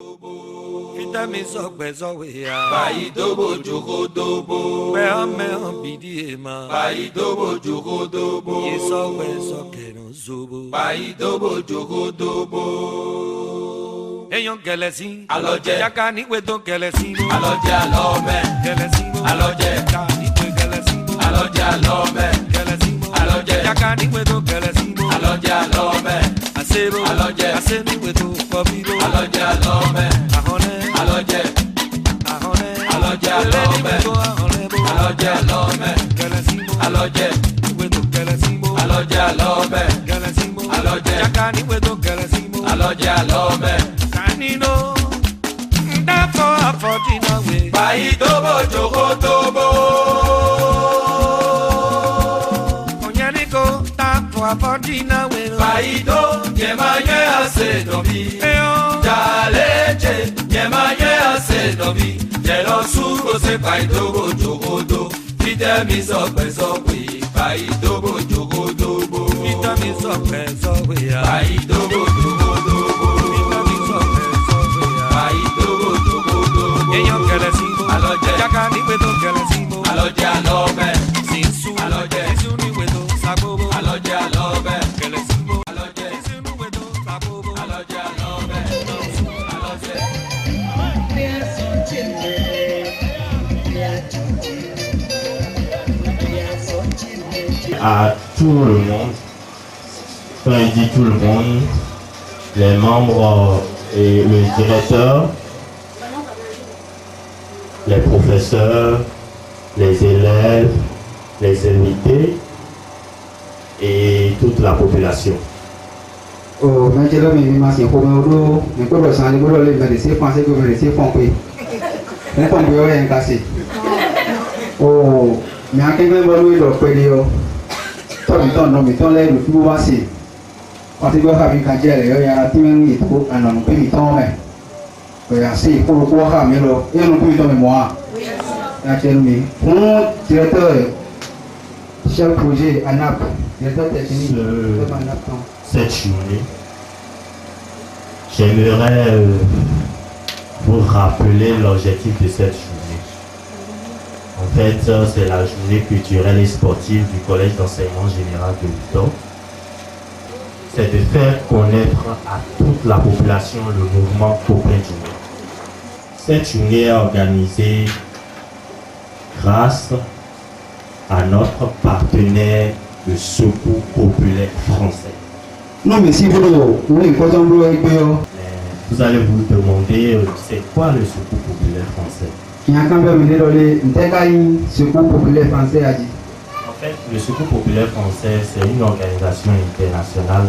Vitami sokwe zowe ya Bayi dobo joko dobo me bidi ema Bayi dobo joko dobo Ye sokwe soke no zobo Bayi dobo joko dobo Eyon gelesi Aloje Yaka ni weto gelesi Aloje alome Gelesi Aloje Yaka ni we gelesi Aloje alome Gelesi Aloje Yaka ni weto gelesi Aloje alome Asebo Aloje Asemi weto kobido Aloje alome Ahone Aloje Ahone Aloje alome Aloje alome Gelesi Aloje weto gelesi Aloje alome Gelesi Aloje Yaka ni weto gelesi Aloje alome Kanino Ndafo afọdina we Bayi dobo joko dobo Onyeriko Ndafo afọdina we Bayi do Nyemanye ase dobi Eyo Jaleje Nyemanye ase dobi Jelo sugo se bayi dobo joko do Vitami sokwe sokwe Bayi dobo joko dobo Vitami sokwe sokwe ya Bayi dobo joko dobo Vitami sokwe sokwe ya Bayi dobo joko dobo Eyo gelesi Aloje Yaka ni weto gelesi Aloje alome Sinsu Aloje Sinsu ni weto sabobo Aloje alome Gelesi Aloje Sinsu ni weto sabobo Aloje alome Aloje À tout le monde, quand il dit tout le monde, les membres et le directeur, les professeurs, les élèves, les invités et toute la population. Oh, maintenant, je suis comme je peux le changer, je peux le médecin français, je peux le médecin français. Je peux le rien casser. Oh, mais à quel moment nous le pédio? Toi, tu t'en nommes, tu t'en lèves le plus bas si. Quand tu vas faire une carrière, il y a un petit peu de temps, un homme qui t'en met. Il y a assez pour le pouvoir, mais le, il y a un peu de mémoire. Actuellement, mon directeur, chef projet ANAP, directeur technique, Cette journée, j'aimerais vous rappeler l'objectif de cette journée. En fait, c'est la journée culturelle et sportive du Collège d'enseignement général de Luton. C'est de faire connaître à toute la population le mouvement Copains du Monde. Cette journée est organisée grâce à notre partenaire, le Secours populaire français. Non, mais si vous Vous allez vous demander c'est quoi le Secours populaire français? il y a quand même une secours populaire français a dit. En fait, le Secours populaire français, c'est une organisation internationale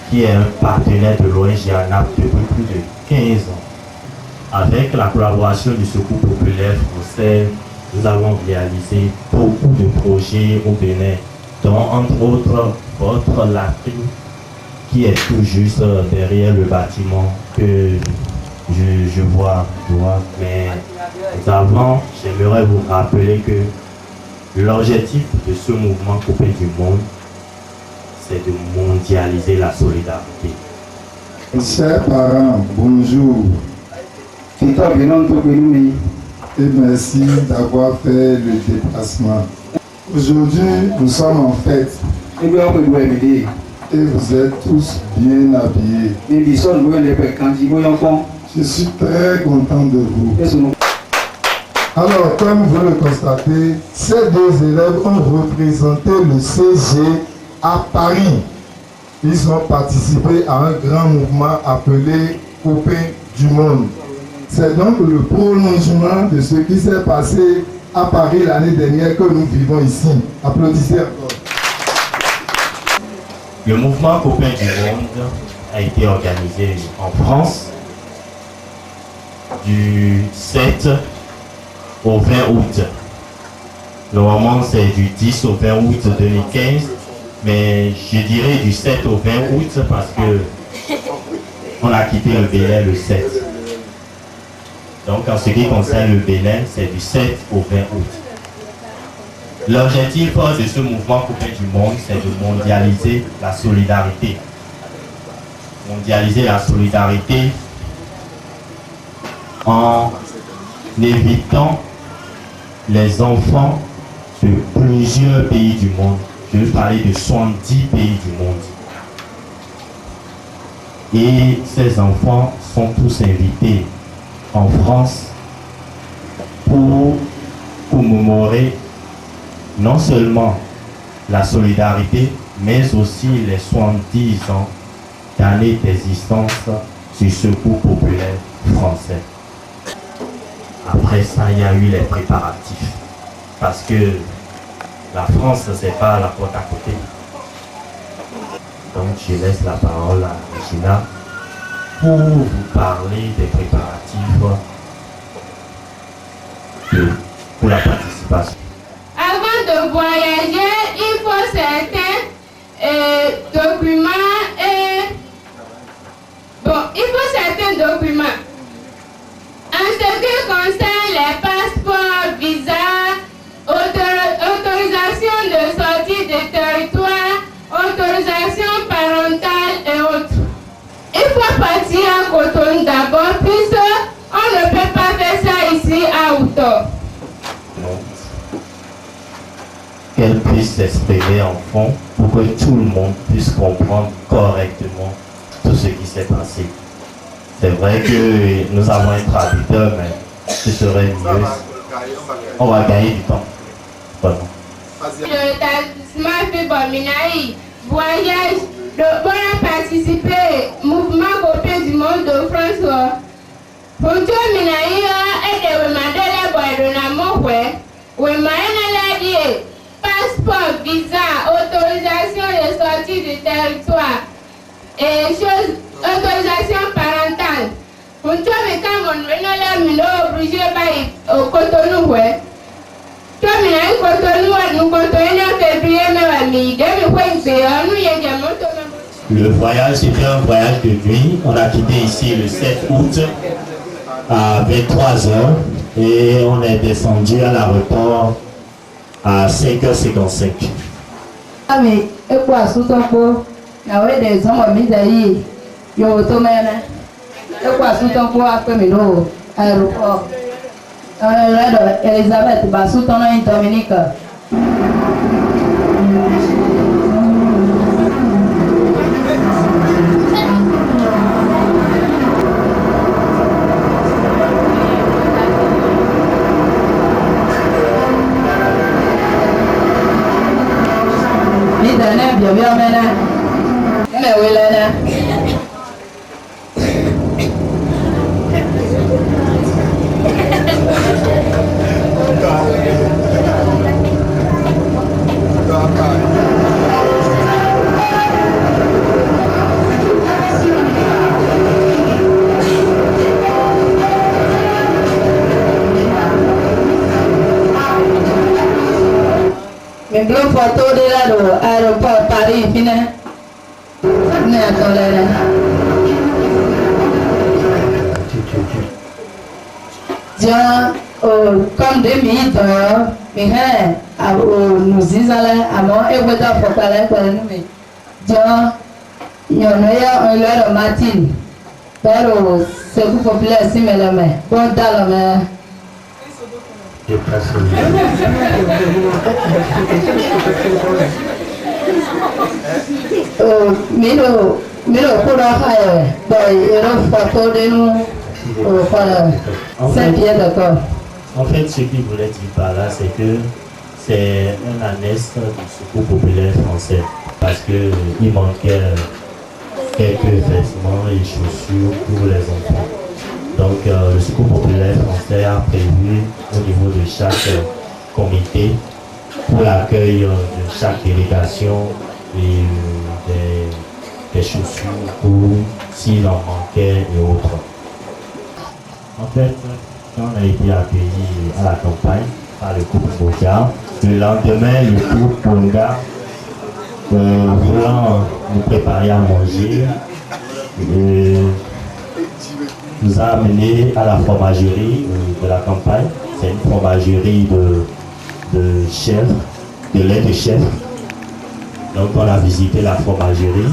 qui est un partenaire de l'ONG ANAP depuis plus de 15 ans. Avec la collaboration du Secours populaire français, nous avons réalisé beaucoup de projets au Bénin, dont entre autres votre latrine qui est tout juste derrière le bâtiment que je vois. Mais avant, j'aimerais vous rappeler que l'objectif de ce mouvement Copains du Monde, c'est de mondialiser la solidarité. Chers parents, bonjour et merci d'avoir fait le déplacement. Aujourd'hui, nous sommes en fête et vous êtes tous bien habillés. Je suis très content de vous. Alors, comme vous le constatez, ces deux élèves ont représenté le CG à Paris. Ils ont participé à un grand mouvement appelé Copains du Monde. C'est donc le prolongement de ce qui s'est passé à Paris l'année dernière que nous vivons ici. Applaudissez encore. Le mouvement Copains du Monde a été organisé en France du 7 au 20 août. Normalement, c'est du 10 au 20 août 2015, mais je dirais du 7 au 20 août parce que on a quitté le Bénin le 7. Donc, en ce qui concerne le Bénin, c'est du 7 au 20 août. L'objectif de ce mouvement Copains du Monde, c'est de mondialiser la solidarité. Mondialiser la solidarité en évitant les enfants de plusieurs pays du monde. Je veux parler de 70 pays du monde. Et ces enfants sont tous invités en France pour commémorer non seulement la solidarité, mais aussi les 70 ans d'années d'existence du Secours populaire français. Après ça, il y a eu les préparatifs. Parce que la France, c'est pas la porte à côté. Donc, je laisse la parole à Regina pour vous parler des préparatifs pour la participation. Avant de voyager, il faut certains documents En ce qui concerne les passeports, visas, autorisation de sortie du territoire, autorisation parentale et autres. Il faut partir à Cotonou d'abord, puisqu'on ne peut pas faire ça ici à Outo. Qu'elle puisse s'exprimer en fond pour que tout le monde puisse comprendre correctement tout ce qui s'est passé. C'est vrai que nous avons un traducteur, mais ce serait mieux. On va gagner du temps. Voilà. Le Tasman Fibominaï, voyage, de bon participer mouvement copain du monde de François. Pour tout Minaï, et de Madela Boydonamo, passeport, visa, autorisation de sortie du territoire et autorisation parentale. Pour tout le cas, on est obligé de au Cotonou. Le voyage, c'était un voyage de nuit. On a quitté ici le 7 août à 23h et on est descendu à l'aéroport à 5h55. Mais et quoi, sous ton pot, il y a des hommes mis à y et quoi, sous ton pot, après, mais non, aéroport. Elisabeth, sous ton nom, Dominique. Bien maintenant. Mais oui, là. Mais bien photo de l'aéroport Paris, finalement. Comme 2 minutes, mais nous disons à moi, et vous avez fait parler pour nous. Il y a un matin, c'est beaucoup populaire, si mais la main, bon dans la main. En fait, ce qu'il voulait dire par là, c'est que c'est un annexe du Secours populaire français parce qu'il manquait quelques vêtements et chaussures pour les enfants. Donc, le Secours populaire français a prévu au niveau de chaque comité pour l'accueil de chaque délégation et des chaussures pour s'il en manquait et autres. En fait, quand on a été accueilli à la campagne par le couple Boga, le lendemain, le couple Bonga, voulant nous préparer à manger, nous a amenés à la fromagerie de la campagne. C'est une fromagerie de chèvre, de lait de chèvre. Donc on a visité la fromagerie.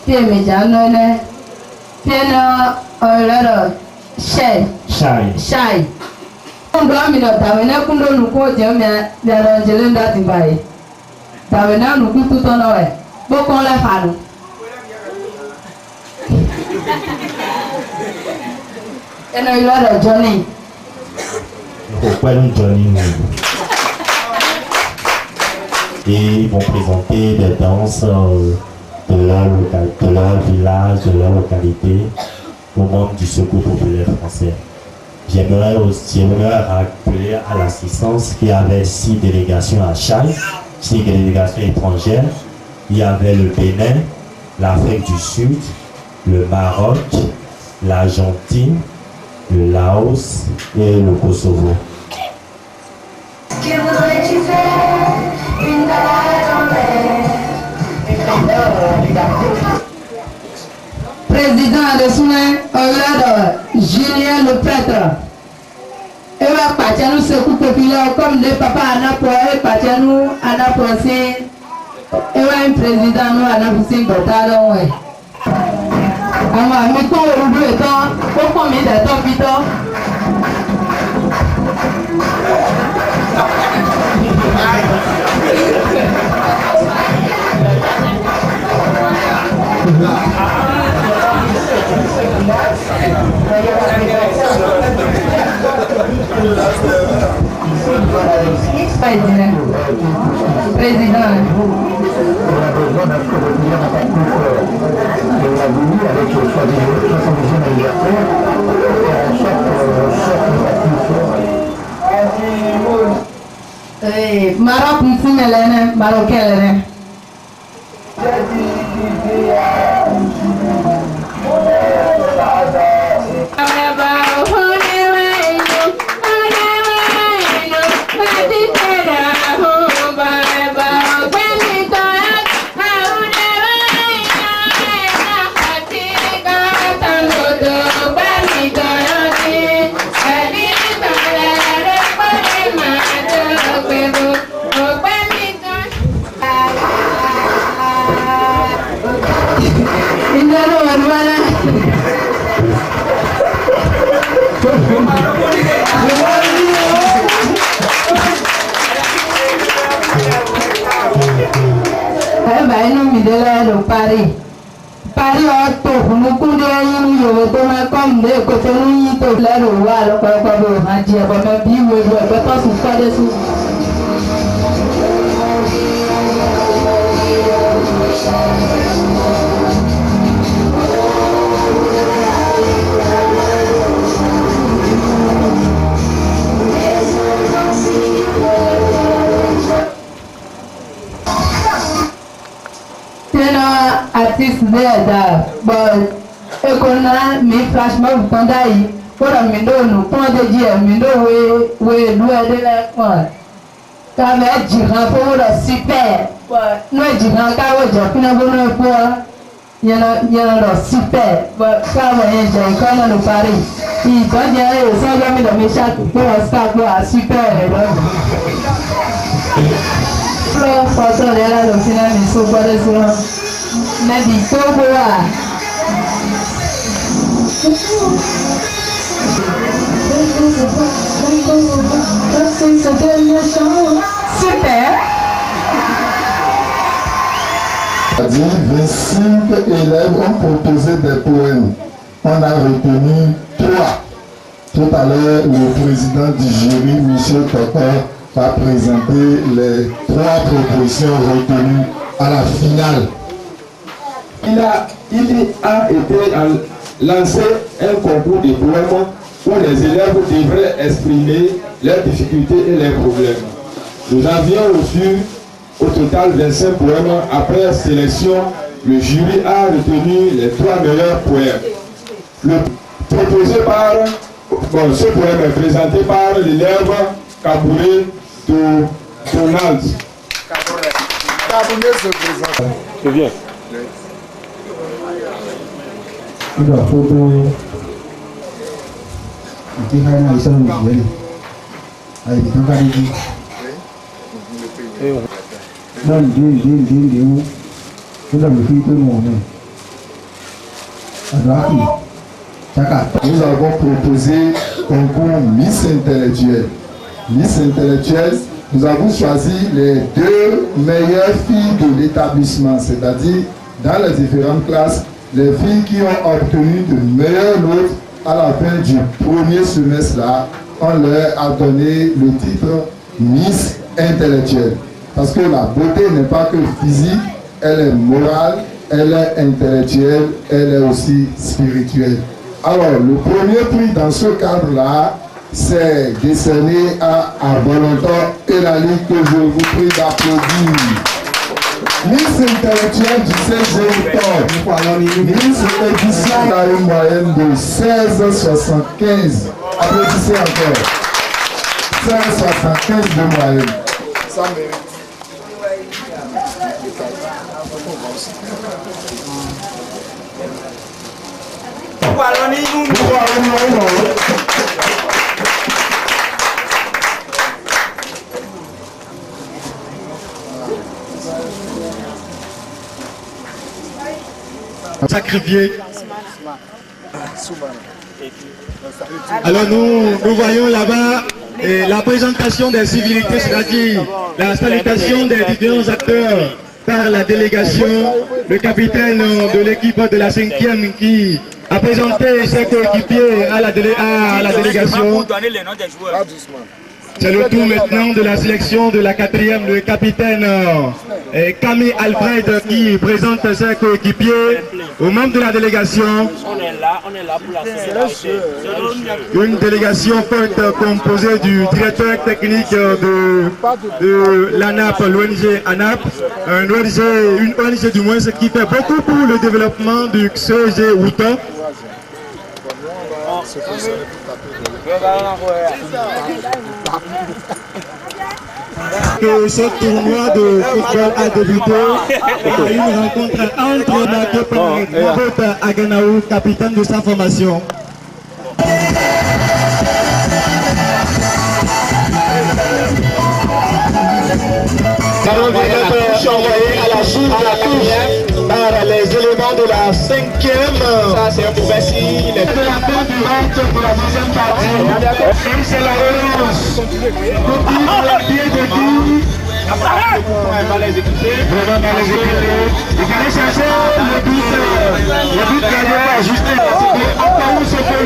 Tiens, mais j'en ai. Tiens, alors, chai. Chai. On doit me noter, on a qu'on nous compte, mais Angela n'a pas dit. T'avais nous coûte tout en oeil. Beaucoup on l'a fait. Et nous il a Johnny. Pourquoi nous Johnny? Et ils vont présenter des danses de leur village, de leur localité aux membres du Secours populaire français. J'aimerais rappeler à l'assistance qu'il y avait 6 délégations à Chai, 6 délégations étrangères. Il y avait le Bénin, l'Afrique du Sud, le Maroc, l'Argentine, le Laos et le Kosovo. Président de Soumain, Julien le prêtre. Et va partir nous secours populaire comme le papa Anapo et partir nous Anapo aussi. Et va un président nous Anapo aussi Botalo ouais. Alors mais quand on oublie le temps, pourquoi on met des temps vite? Président. Maroc musim elene, Maroc elene. Paris. Paris auto, nous coulons une youtube comme des côtés nous to là le roi le papa a dit à ma vie où je vais pas souffrir de sous. Artiste d'air, bon, et qu'on a mis franchement vous condamnez pour un minot, nous point de dire minot, oui, nous aider la quoi. Quand même, durant pour le super, nous durant quand on dit qu'on a besoin pour, il y en a super, quand on est quand on nous Paris, il doit dire ça jamais de méchant pour un super. Fleur, photo de la locale, mais faut pas le soin. Maybe so super. 25 élèves ont proposé des poèmes. On a retenu 3. Tout à l'heure, le président du jury, M. Toko, va présenter les 3 propositions retenues à la finale. Il a été lancé un concours de poèmes où les élèves devraient exprimer leurs difficultés et leurs problèmes. Nous avions reçu au total 25 poèmes. Après sélection, le jury a retenu les 3 meilleurs poèmes. Ce poème est présenté par l'élève Kabouré Donald. Kabouré se présente. C'est bien. Udah foto nanti kayaknya bisa lebih jadi ayo kita kali ini dan dia udah begitu mau nih Nous avons proposé concours Miss Intellectuelle. Miss Intellectuelle, nous avons choisi les 2 meilleures filles de l'établissement, c'est-à-dire dans les différentes classes, les filles qui ont obtenu de meilleures notes à la fin du premier semestre là, on leur a donné le titre Miss Intellectuelle. Parce que la beauté n'est pas que physique, elle est morale, elle est intellectuelle, elle est aussi spirituelle. Alors, le premier prix dans ce cadre-là, c'est décerné à Valentin Elali, que je vous prie d'applaudir. Miss Intellectuelle du 16 octobre. Miss Édition a une moyenne de 16,75. Applaudissez encore. 16,75 de moyenne. Ça mérite. Sacrifié. Alors nous voyons là-bas la présentation des civilités, c'est-à-dire la salutation des différents acteurs par la délégation, le capitaine de l'équipe de la 5e qui a présenté ses coéquipiers à la délégation. C'est le tour maintenant de la sélection de la 4e, le capitaine Camille Alfred qui présente ses coéquipiers aux membres de la délégation. On est là pour la sélection. Une délégation forte composée du directeur technique de l'ANAP, l'ONG ANAP, une ONG du moins qui fait beaucoup pour le développement du CG Outa. Que ce tournoi de football a débuté par une rencontre entre Mabota Aganaou, capitaine de sa formation. Ballon vient d'être envoyé à la soupe de la touche par les éléments de la 5e. Ça c'est un mauvais signe. De la concurrente pour la deuxième partie. C'est la relance. Continue le pied de tout. Vraiment mal exécuté. Il fallait chercher le but gagné par Justin. Encore où se fait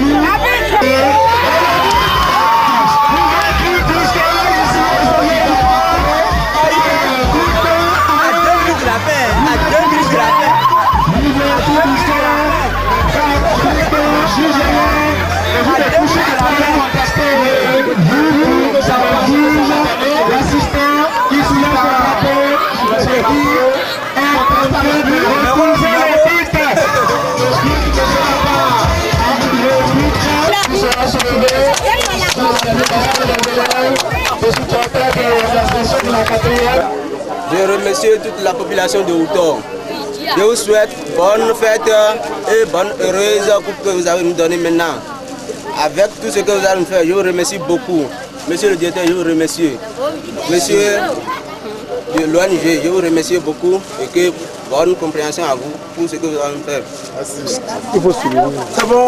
l'assistant qui soulève son rapport, c'est qui est en train de repousser les pistes. Qui sera soulevé de la 4e. Je remercie toute la population de Houtor. Je vous souhaite bonne fête et bonne heureuse coupe que vous avez nous donné maintenant. Avec tout ce que vous allez nous faire, je vous remercie beaucoup. Monsieur le directeur, je vous remercie. Monsieur de l'ONG, je vous remercie beaucoup et que bonne compréhension à vous pour ce que vous allez nous faire. Merci. Il faut suivre. C'est bon.